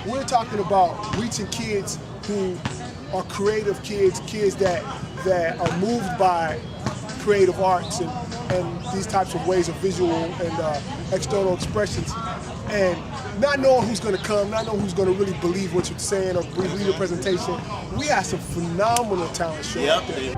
we're talking about reaching kids who are creative kids, kids that are moved by creative arts and these types of ways of visual and external expressions, and not knowing who's going to come, not knowing who's going to really believe what you're saying or believe your presentation. We have some phenomenal talent showing up there.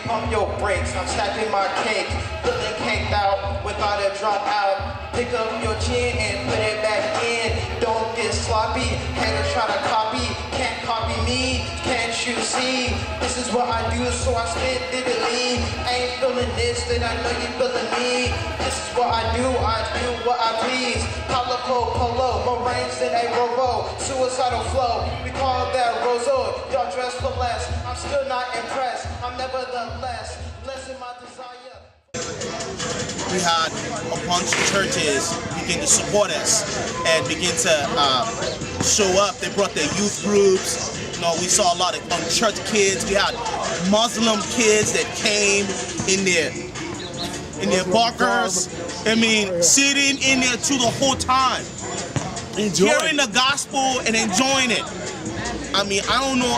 Pump your brakes, I'm stacking my cake, feeling caked out without a dropout. Pick up your chin and put it back in. Don't get sloppy, haters try to copy. Can't copy me, can't you see? This is what I do, so I spit diddly. I ain't feeling this, then I know you feeling me. This is what I do what I please. Calico polo, more range than a robo. Suicidal flow, we call that Rozo. Y'all dress for less, I'm still not impressed. I'm nevertheless, blessed in my desire. We had a bunch of churches begin to support us and begin to show up. They brought their youth groups. You know, we saw a lot of church kids. We had Muslim kids that came in their burqas. I mean, sitting in there to the whole time, hearing the gospel and enjoying it. I mean, I don't know.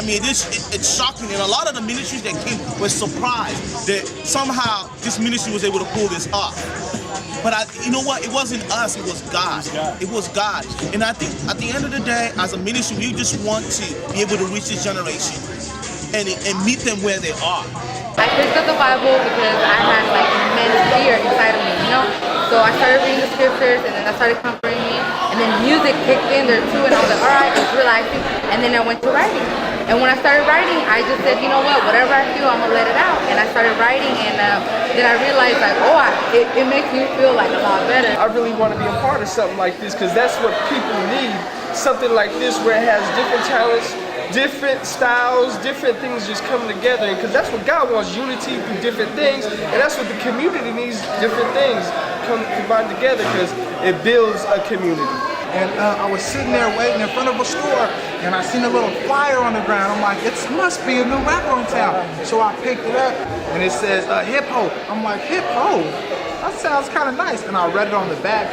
It's shocking, and a lot of the ministries that came were surprised that somehow this ministry was able to pull this off. But you know what? It wasn't us. It was God. It was God. And I think at the end of the day, as a ministry, we just want to be able to reach this generation and meet them where they are. I picked up the Bible because I had like immense fear inside of me, you know? So I started reading the scriptures, and then that started comforting me. And then music kicked in there too, and I was like, all right, it's relaxing. And then I went to writing. And when I started writing, I just said, you know what, whatever I feel, I'm gonna let it out. And I started writing, and then I realized like, oh, it makes me feel like a lot better. I really want to be a part of something like this, because that's what people need. Something like this where it has different talents, different styles, different things just coming together, because that's what God wants, unity through different things, and that's what the community needs, different things combined together, because it builds a community. And I was sitting there waiting in front of a store, and I seen a little flyer on the ground. I'm like, it must be a new rapper in town. So I picked it up, and it says hip ho. I'm like, hip ho? That sounds kind of nice. And I read it on the back.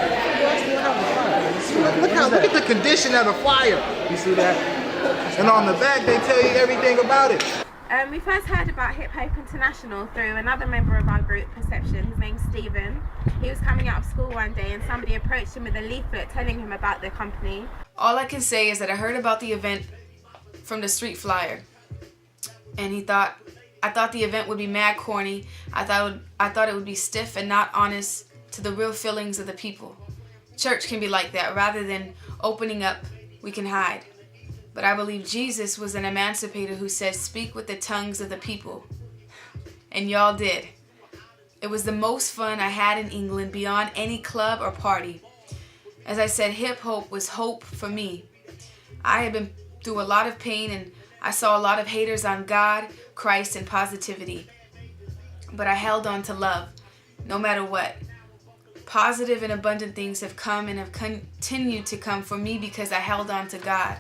Look at the condition of the flyer. You see that? And on the back, they tell you everything about it. We first heard about Hip Hop International through another member of our group, Perception. His name's Stephen. He was coming out of school one day and somebody approached him with a leaflet telling him about their company. All I can say is that I heard about the event from the street flyer, and I thought the event would be mad corny. I thought it would be stiff and not honest to the real feelings of the people. Church can be like that. Rather than opening up, we can hide. But I believe Jesus was an emancipator who said, speak with the tongues of the people. And y'all did. It was the most fun I had in England beyond any club or party. As I said, hip hop was hope for me. I had been through a lot of pain, and I saw a lot of haters on God, Christ, and positivity. But I held on to love, no matter what. Positive and abundant things have come and have continued to come for me because I held on to God.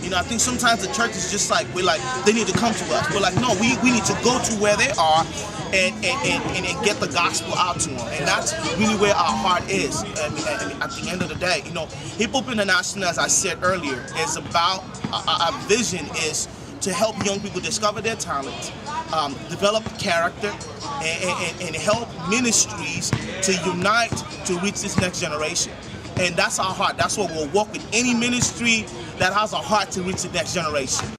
You know, I think sometimes the church is just like, they need to come to us. We're like, no, we need to go to where they are and get the gospel out to them. And that's really where our heart is. I mean, at the end of the day, you know, Hip Hop International, as I said earlier, is about, our vision is to help young people discover their talents, develop character, and help ministries to unite to reach this next generation. And that's our heart. That's what we'll work with any ministry that has a heart to reach the next generation.